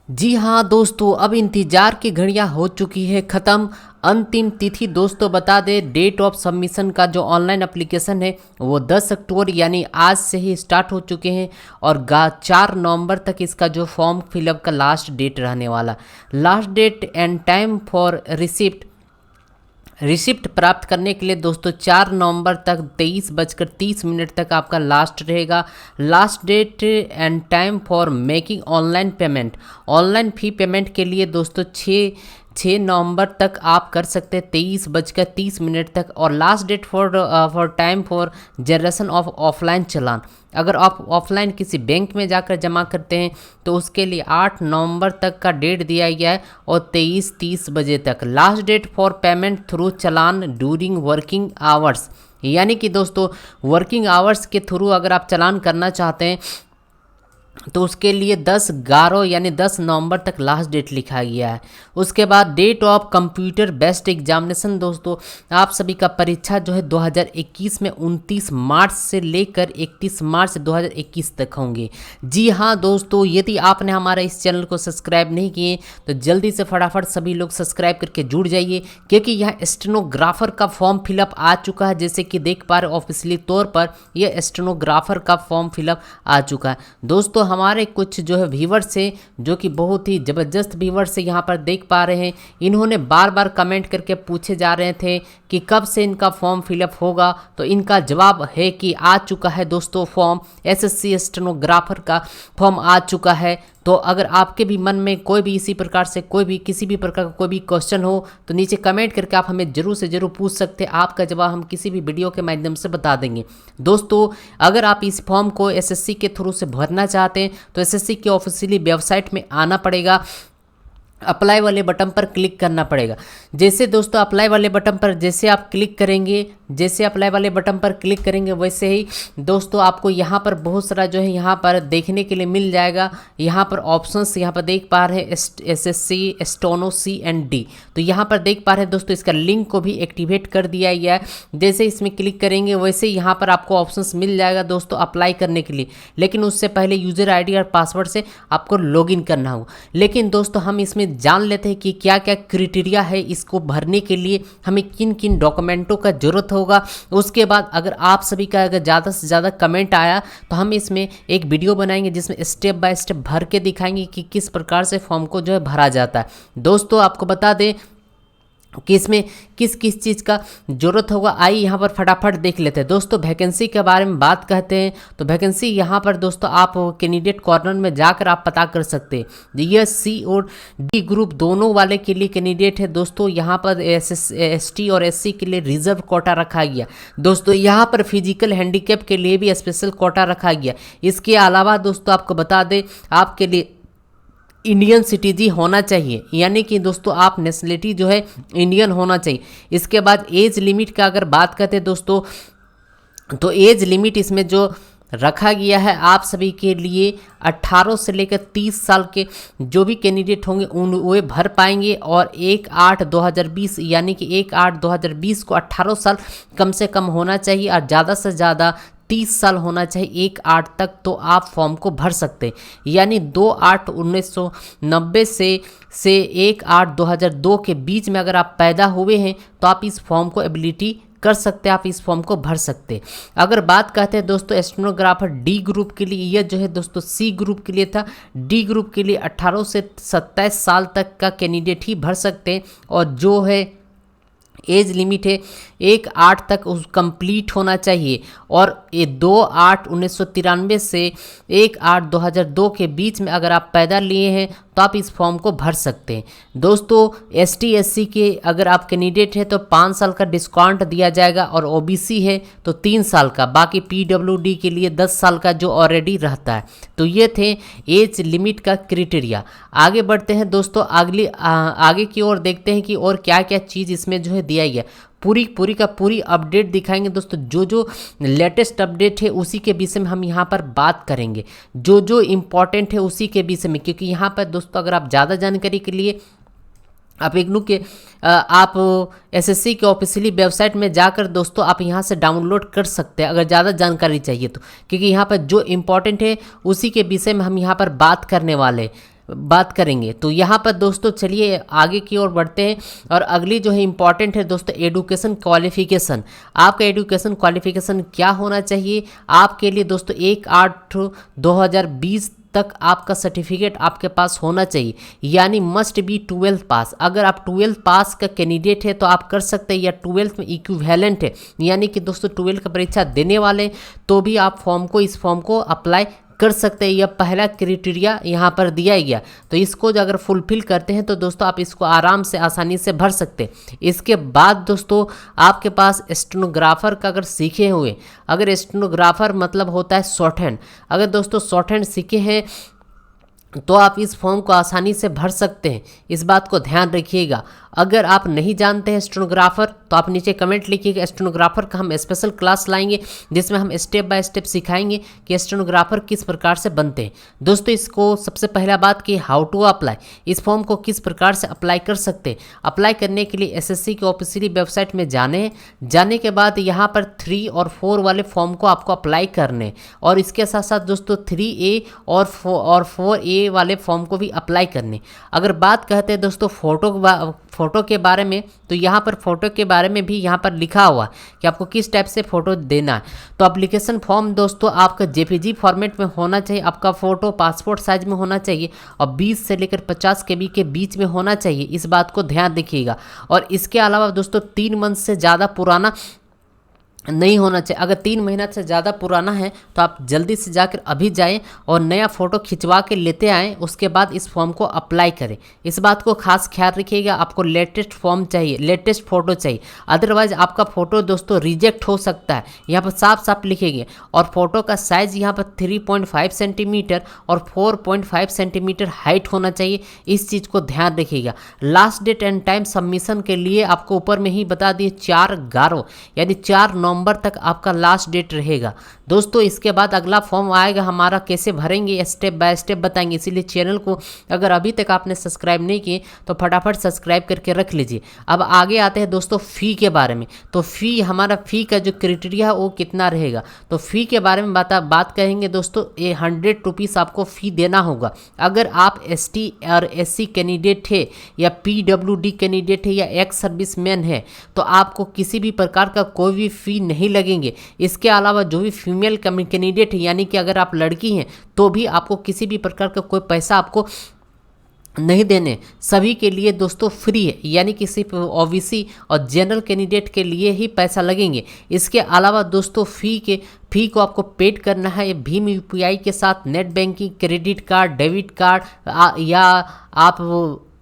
जी हाँ दोस्तों, अब इंतज़ार की घड़ियाँ हो चुकी है ख़त्म। अंतिम तिथि दोस्तों बता दें, डेट ऑफ सबमिशन का जो ऑनलाइन एप्लीकेशन है वो 10 अक्टूबर यानी आज से ही स्टार्ट हो चुके हैं। और 4 नवंबर तक इसका जो फॉर्म फिलअप का लास्ट डेट रहने वाला। Last date and time for receipt प्राप्त करने के लिए दोस्तों 4 नवंबर तक 23:30 तक आपका लास्ट रहेगा। Last date and time for making online payment, online fee payment के लिए दोस्तों 6 नवंबर तक आप कर सकते हैं 23:30 तक। और last date for time for generation of offline चालान, अगर आप ऑफलाइन किसी बैंक में जाकर जमा करते हैं तो उसके लिए 8 नवंबर तक का डेट दिया गया है और 23:30 बजे तक। Last date for payment through चालान ड्यूरिंग वर्किंग आवर्स, यानी कि दोस्तों वर्किंग आवर्स के थ्रू अगर आप चालान करना चाहते हैं तो उसके लिए 10/11 यानी 10 नवंबर तक लास्ट डेट लिखा गया है। उसके बाद date of computer based examination दोस्तों आप सभी का परीक्षा जो है 2021 में 29 मार्च से लेकर 31 मार्च 2021 तक होंगे। जी हाँ दोस्तों, यदि आपने हमारा इस चैनल को सब्सक्राइब नहीं किए तो जल्दी से फटाफट सभी लोग सब्सक्राइब करके जुड़ जाइए, क्योंकि यहाँ स्टेनोग्राफर का फॉर्म फिलअप आ चुका है। जैसे कि देख पा रहे ऑफिशियली तौर पर यह स्टेनोग्राफर का फॉर्म फिलअप आ चुका है। दोस्तों हमारे कुछ जो है व्यूवर्स हैं जो कि बहुत ही ज़बरदस्त व्यूवर्स से यहाँ पर देख पा रहे हैं, इन्होंने बार बार कमेंट करके पूछे जा रहे थे कि कब से इनका फॉर्म फिलअप होगा। तो इनका जवाब है कि आ चुका है दोस्तों, फॉर्म एसएससी स्टेनोग्राफर का फॉर्म आ चुका है। तो अगर आपके भी मन में कोई भी इसी प्रकार से कोई भी किसी भी प्रकार का कोई भी क्वेश्चन हो तो नीचे कमेंट करके आप हमें जरूर से जरूर पूछ सकते हैं, आपका जवाब हम किसी भी वीडियो के माध्यम से बता देंगे। दोस्तों अगर आप इस फॉर्म को एसएससी के थ्रू से भरना चाहते हैं तो एसएससी की ऑफिशियली वेबसाइट में आना पड़ेगा, अप्लाई वाले बटन पर क्लिक करना पड़ेगा। जैसे दोस्तों अप्लाई वाले बटन पर जैसे आप क्लिक करेंगे, जैसे अप्लाई वाले बटन पर क्लिक करेंगे वैसे ही दोस्तों आपको यहाँ पर बहुत सारा जो है यहाँ पर देखने के लिए मिल जाएगा। यहाँ पर ऑप्शंस यहाँ पर देख पा रहे हैं एसएससी स्टेनो C&D, तो यहाँ पर देख पा रहे हैं दोस्तों इसका लिंक को भी एक्टिवेट कर दिया गया है। जैसे इसमें क्लिक करेंगे वैसे यहाँ पर आपको ऑप्शंस मिल जाएगा दोस्तों अप्लाई करने के लिए, लेकिन उससे पहले यूज़र ID और पासवर्ड से आपको लॉगिन करना होगा। लेकिन दोस्तों हम इसमें जान लेते हैं कि क्या क्या क्राइटेरिया है इसको भरने के लिए, हमें किन किन डॉक्यूमेंटों का जरूरत होगा। उसके बाद अगर आप सभी का अगर ज़्यादा से ज़्यादा कमेंट आया तो हम इसमें एक वीडियो बनाएंगे जिसमें स्टेप बाय स्टेप भर के दिखाएंगे कि किस प्रकार से फॉर्म को जो है भरा जाता है। दोस्तों आपको बता दें कि इसमें किस किस चीज़ का ज़रूरत होगा, आइए यहाँ पर फटाफट देख लेते हैं। दोस्तों वैकेंसी के बारे में बात कहते हैं तो वैकेंसी यहाँ पर दोस्तों आप कैंडिडेट कॉर्नर में जाकर आप पता कर सकते हैं। यह C और D ग्रुप दोनों वाले के लिए कैंडिडेट है दोस्तों। यहाँ पर ST और SC के लिए रिजर्व कोटा रखा गया दोस्तों। यहाँ पर फिजिकल हैंडीकैप के लिए भी स्पेशल कोटा रखा गया। इसके अलावा दोस्तों आपको बता दें आपके लिए इंडियन सिटीजन होना चाहिए, यानी कि दोस्तों आप नेशनलिटी जो है इंडियन होना चाहिए। इसके बाद एज लिमिट का अगर बात करते हैं दोस्तों तो एज लिमिट इसमें जो रखा गया है आप सभी के लिए 18 से लेकर 30 साल के जो भी कैंडिडेट होंगे उन वे भर पाएंगे। और 1/8/2020 यानी कि 1/8/2020 को 18 साल कम से कम होना चाहिए और ज़्यादा से ज़्यादा 30 साल होना चाहिए 1/8 तक, तो आप फॉर्म को भर सकते हैं। यानी 2/8/1990 से 1/8/2002 के बीच में अगर आप पैदा हुए हैं तो आप इस फॉर्म को एबिलिटी कर सकते हैं, आप इस फॉर्म को भर सकते हैं। अगर बात करते हैं दोस्तों स्टेनोग्राफर D ग्रुप के लिए, यह जो है दोस्तों C ग्रुप के लिए था। D ग्रुप के लिए 18 से 27 साल तक का कैंडिडेट ही भर सकते हैं और जो है एज लिमिट है 1/8 तक उस कंप्लीट होना चाहिए। और ये 2/8/1993 से 1/8/2002 के बीच में अगर आप पैदा लिए हैं तो आप इस फॉर्म को भर सकते हैं। दोस्तों ST SC के अगर आप कैंडिडेट हैं तो 5 साल का डिस्काउंट दिया जाएगा और OBC है तो 3 साल का, बाकी PWD के लिए 10 साल का जो ऑलरेडी रहता है। तो ये थे एज लिमिट का क्राइटेरिया। आगे बढ़ते हैं दोस्तों, आगे की ओर देखते हैं कि और क्या क्या चीज़ इसमें जो है दिया गया। पूरी का पूरी अपडेट दिखाएंगे दोस्तों। जो लेटेस्ट अपडेट है उसी के विषय में हम यहाँ पर बात करेंगे, जो इम्पोर्टेंट है उसी के विषय में, क्योंकि यहाँ पर दोस्तों अगर आप ज़्यादा जानकारी के लिए आप इग्नू के आप एसएससी के ऑफिशियली वेबसाइट में जाकर दोस्तों आप यहाँ से डाउनलोड कर सकते हैं अगर ज़्यादा जानकारी चाहिए तो, क्योंकि यहाँ पर जो इम्पोर्टेंट है उसी के विषय में हम यहाँ पर बात करने वाले हैं। बात करेंगे। तो यहाँ पर दोस्तों चलिए आगे की ओर बढ़ते हैं और अगली जो है इंपॉर्टेंट है दोस्तों एडुकेशन क्वालिफिकेशन। आपका एडुकेशन क्वालिफिकेशन क्या होना चाहिए आपके लिए दोस्तों 1/8/2020 तक आपका सर्टिफिकेट आपके पास होना चाहिए, यानी मस्ट बी 12th पास। अगर आप 12th पास का कैंडिडेट है तो आप कर सकते हैं, या 12th में इक्विवेलेंट है यानी कि दोस्तों 12th का परीक्षा देने वाले तो भी आप इस फॉर्म को अप्लाई कर सकते हैं। यह पहला क्राइटेरिया यहाँ पर दिया गया, तो इसको जो अगर फुलफिल करते हैं तो दोस्तों आप इसको आराम से आसानी से भर सकते हैं। इसके बाद दोस्तों आपके पास स्टेनोग्राफर का अगर सीखे हुए, अगर स्टेनोग्राफर मतलब होता है शॉर्ट हैंड, अगर दोस्तों शॉर्ट हैंड सीखे हैं तो आप इस फॉर्म को आसानी से भर सकते हैं। इस बात को ध्यान रखिएगा। अगर आप नहीं जानते हैं स्टेनोग्राफर तो आप नीचे कमेंट लिखिएगा। स्टेनोग्राफर का हम स्पेशल क्लास लाएंगे जिसमें हम स्टेप बाय स्टेप सिखाएंगे कि स्टेनोग्राफर किस प्रकार से बनते हैं। दोस्तों इसको सबसे पहला बात कि हाउ टू अप्लाई, इस फॉर्म को किस प्रकार से अप्लाई कर सकते हैं। अप्लाई करने के लिए एसएससी की ऑफिशियली वेबसाइट में जाने के बाद यहाँ पर 3 और 4 वाले फॉर्म को आपको अप्लाई करने, और इसके साथ साथ दोस्तों 3A और 4A वाले फॉर्म को भी अप्लाई करने। अगर बात कहते हैं दोस्तों फ़ोटो के बारे में, तो यहाँ पर फ़ोटो के बारे में भी यहाँ पर लिखा हुआ कि आपको किस टाइप से फ़ोटो देना है। तो एप्लीकेशन फॉर्म दोस्तों आपका जेपीजी फॉर्मेट में होना चाहिए, आपका फ़ोटो पासपोर्ट साइज में होना चाहिए और 20 से लेकर 50 KB के बीच में होना चाहिए। इस बात को ध्यान रखिएगा। और इसके अलावा दोस्तों 3 मंथ से ज़्यादा पुराना नहीं होना चाहिए। अगर 3 महीना से ज़्यादा पुराना है तो आप जल्दी से जाकर अभी जाएं और नया फ़ोटो खिंचवा के लेते आएँ, उसके बाद इस फॉर्म को अप्लाई करें। इस बात को खास ख्याल रखिएगा। आपको लेटेस्ट फॉर्म चाहिए, लेटेस्ट फ़ोटो चाहिए, अदरवाइज़ आपका फ़ोटो दोस्तों रिजेक्ट हो सकता है। यहाँ पर साफ साफ लिखेंगे। और फोटो का साइज़ यहाँ पर 3.5 सेंटीमीटर और 4.5 सेंटीमीटर हाइट होना चाहिए। इस चीज़ को ध्यान रखिएगा। Last date and time submission के लिए आपको ऊपर में ही बता दिए 4/11 यानी 4 नवंबर तक आपका लास्ट डेट रहेगा। दोस्तों इसके बाद अगला फॉर्म आएगा हमारा, कैसे भरेंगे स्टेप बाय स्टेप बताएंगे। इसीलिए चैनल को अगर अभी तक आपने सब्सक्राइब नहीं किए तो फटाफट सब्सक्राइब करके रख लीजिए। अब आगे आते हैं दोस्तों फ़ी के बारे में। तो हमारा फ़ी का जो क्राइटेरिया है वो कितना रहेगा, तो फ़ी के बारे में बात करेंगे दोस्तों। ये 100 रुपीज़ आपको फ़ी देना होगा। अगर आप ST और SC कैंडिडेट है या PWD कैंडिडेट है या एक्स सर्विसमैन है तो आपको किसी भी प्रकार का कोई भी फ़ी नहीं लगेंगे। इसके अलावा जो भी फीमेल कैंडिडेट है यानी कि अगर आप लड़की हैं तो भी आपको किसी भी प्रकार का कोई पैसा आपको नहीं देने। सभी के लिए दोस्तों फ्री है, यानी कि सिर्फ OBC और जनरल कैंडिडेट के लिए ही पैसा लगेंगे। इसके अलावा दोस्तों फ़ी को आपको पेड करना है भीम UPI के साथ, net banking, credit card, debit card या आप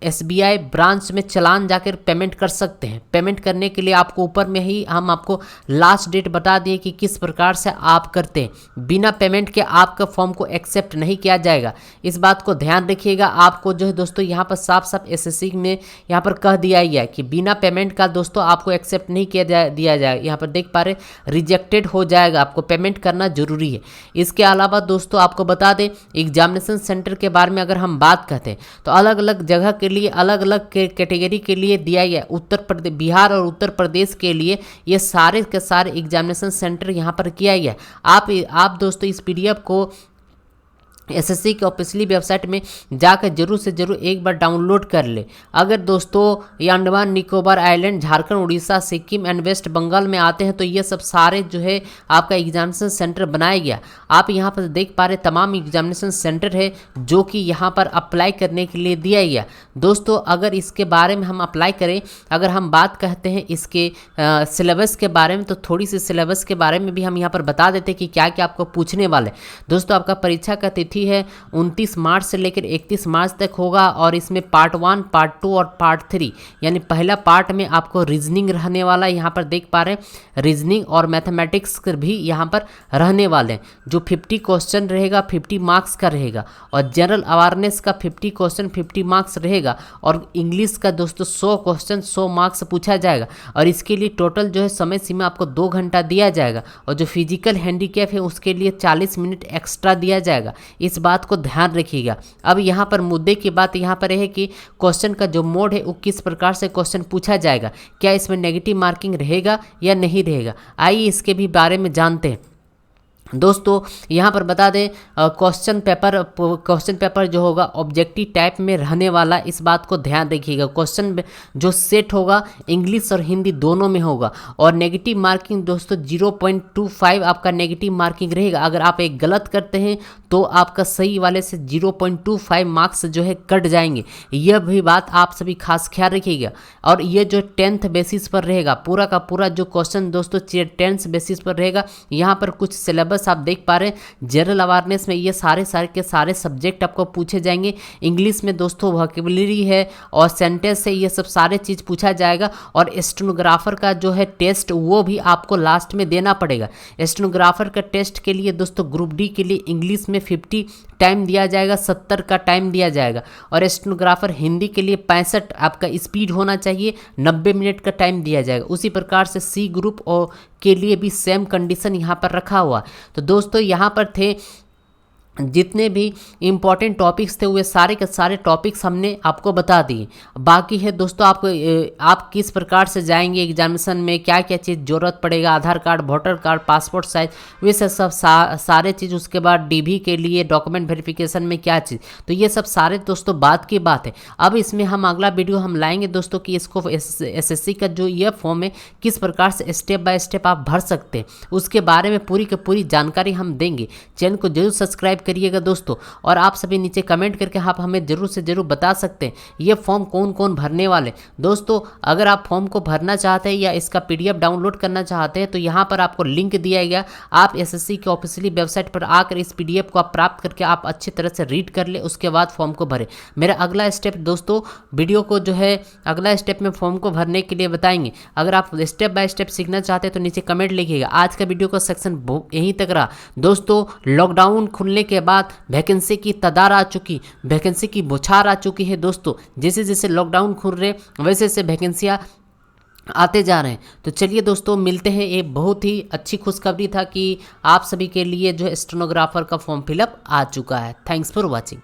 SBI ब्रांच में चलान जाकर पेमेंट कर सकते हैं। पेमेंट करने के लिए आपको ऊपर में ही हम आपको लास्ट डेट बता दिए कि किस प्रकार से आप करते हैं। बिना पेमेंट के आपका फॉर्म को एक्सेप्ट नहीं किया जाएगा। इस बात को ध्यान रखिएगा। आपको जो है दोस्तों यहाँ पर साफ साफ SSC में यहाँ पर कह दिया गया है कि बिना पेमेंट का दोस्तों आपको एक्सेप्ट नहीं दिया जाएगा। यहाँ पर देख पा रहे रिजेक्टेड हो जाएगा, आपको पेमेंट करना जरूरी है। इसके अलावा दोस्तों आपको बता दें एग्जामिनेशन सेंटर के बारे में अगर हम बात करते हैं तो अलग अलग जगह के लिए अलग अलग कैटेगरी के लिए दिया गया। उत्तर प्रदेश, बिहार और उत्तर प्रदेश के लिए ये सारे के सारे एग्जामिनेशन सेंटर यहाँ पर किया गया। आप दोस्तों इस PDF को SSC की ऑफिशियली वेबसाइट में जाकर जरूर से जरूर एक बार डाउनलोड कर ले। अगर दोस्तों ये अंडमान निकोबार आइलैंड, झारखंड, उड़ीसा, सिक्किम एंड वेस्ट बंगाल में आते हैं तो ये सब सारे जो है आपका एग्जामिनेशन सेंटर बनाया गया। आप यहाँ पर देख पा रहे तमाम एग्जामिनेशन सेंटर है जो कि यहाँ पर अप्लाई करने के लिए दिया गया। दोस्तों अगर इसके बारे में हम अप्लाई करें, अगर हम बात कहते हैं इसके सिलेबस के बारे में, तो थोड़ी सी सिलेबस के बारे में भी हम यहाँ पर बता देते हैं कि क्या क्या आपको पूछने वाले। दोस्तों आपका परीक्षा का तिथि है 29 मार्च से लेकर 31 मार्च तक होगा और इसमें पार्ट 1, पार्ट 2 और पार्ट 3 यानी पहला पार्ट में आपको रीजनिंग रहने वाला है। यहाँ पर देख पा रहे हैं रीजनिंग और मैथमेटिक्स भी यहाँ पर रहने वाले हैं। जो 50 क्वेश्चन रहेगा 50 मार्क्स का रहेगा और जनरल अवेयरनेस का 50 क्वेश्चन 50 मार्क्स रहेगा और इंग्लिश का दोस्तों 100 क्वेश्चन 100 मार्क्स पूछा जाएगा। और इसके लिए टोटल जो है समय सीमा आपको 2 घंटा दिया जाएगा और जो फिजिकल हैंडीकैप है उसके लिए 40 मिनट एक्स्ट्रा दिया जाएगा। इस बात को ध्यान रखिएगा। अब यहाँ पर मुद्दे की बात यहाँ पर है कि क्वेश्चन का जो मोड है वो किस प्रकार से क्वेश्चन पूछा जाएगा, क्या इसमें नेगेटिव मार्किंग रहेगा या नहीं रहेगा। आइए इसके भी बारे में जानते हैं। दोस्तों यहाँ पर बता दें क्वेश्चन पेपर जो होगा ऑब्जेक्टिव टाइप में रहने वाला, इस बात को ध्यान रखिएगा। क्वेश्चन जो सेट होगा इंग्लिश और हिंदी दोनों में होगा। और नेगेटिव मार्किंग दोस्तों 0.25 आपका नेगेटिव मार्किंग रहेगा। अगर आप एक गलत करते हैं तो आपका सही वाले से 0.25 मार्क्स जो है कट जाएंगे। यह भी बात आप सभी खास ख्याल रखिएगा। और ये जो 10th बेसिस पर रहेगा, पूरा का पूरा जो क्वेश्चन दोस्तों 10th बेसिस पर रहेगा। यहाँ पर कुछ सिलेबस आप देख पा रहे हैं। जनरल अवेयरनेस में ये सारे के सारे सब्जेक्ट आपको पूछे जाएंगे। इंग्लिश में दोस्तों वोकैबुलरी है और सेंटेंस है, ये सब सारे चीज़ पूछा जाएगा। और स्टेनोग्राफर का जो है टेस्ट वो भी आपको लास्ट में देना पड़ेगा। स्टेनोग्राफर का टेस्ट के लिए दोस्तों ग्रुप डी के लिए इंग्लिश में 50 टाइम दिया जाएगा, 70 का टाइम दिया जाएगा। और स्टेनोग्राफर हिंदी के लिए 65 आपका स्पीड होना चाहिए, 90 मिनट का टाइम दिया जाएगा। उसी प्रकार से सी ग्रुप और के लिए भी सेम कंडीशन यहाँ पर रखा हुआ। तो दोस्तों यहाँ पर थे जितने भी इम्पॉर्टेंट टॉपिक्स थे वे सारे के सारे टॉपिक्स हमने आपको बता दिए। बाकी है दोस्तों आपको आप किस प्रकार से जाएंगे एग्जामिनेशन में, क्या क्या चीज़ ज़रूरत पड़ेगा, Aadhaar card, voter card, passport size, वे सब सारे चीज़। उसके बाद डीबी के लिए डॉक्यूमेंट वेरिफिकेशन में क्या चीज़, तो ये सब सारे दोस्तों बात की बात है। अब इसमें हम अगला वीडियो हम लाएंगे दोस्तों कि इसको एसएससी का जो ये फॉर्म है किस प्रकार से स्टेप बाय स्टेप आप भर सकते हैं, उसके बारे में पूरी की पूरी जानकारी हम देंगे। चैनल को जरूर सब्सक्राइब करिएगा दोस्तों। और आप सभी नीचे कमेंट करके आप हमें जरूर से जरूर बता सकते हैं ये फॉर्म कौन कौन भरने वाले। दोस्तों अगर आप फॉर्म को भरना चाहते हैं या इसका पीडीएफ डाउनलोड करना चाहते हैं तो यहाँ पर आपको लिंक दिया गया, आप एसएससी की ऑफिशियली वेबसाइट पर आकर इस पीडीएफ को आप प्राप्त करके आप अच्छी तरह से रीड कर ले, उसके बाद फॉर्म को भरें। मेरा अगला स्टेप दोस्तों वीडियो को जो है अगला स्टेप में फॉर्म को भरने के लिए बताएंगे। अगर आप स्टेप बाय स्टेप सीखना चाहते हैं तो नीचे कमेंट लिखिएगा। आज का वीडियो का सेक्शन यहीं तक रहा दोस्तों। लॉकडाउन खुलने के बाद वैकेंसी की तादाद आ चुकी, वैकेंसी की बौछार आ चुकी है दोस्तों। जैसे जैसे लॉकडाउन खुल रहे वैसे वैसे वैकेंसियाँ आते जा रहे हैं। तो चलिए दोस्तों मिलते हैं। ये बहुत ही अच्छी खुशखबरी था कि आप सभी के लिए जो है स्टेनोग्राफर का फॉर्म फिलअप आ चुका है। Thanks for watching.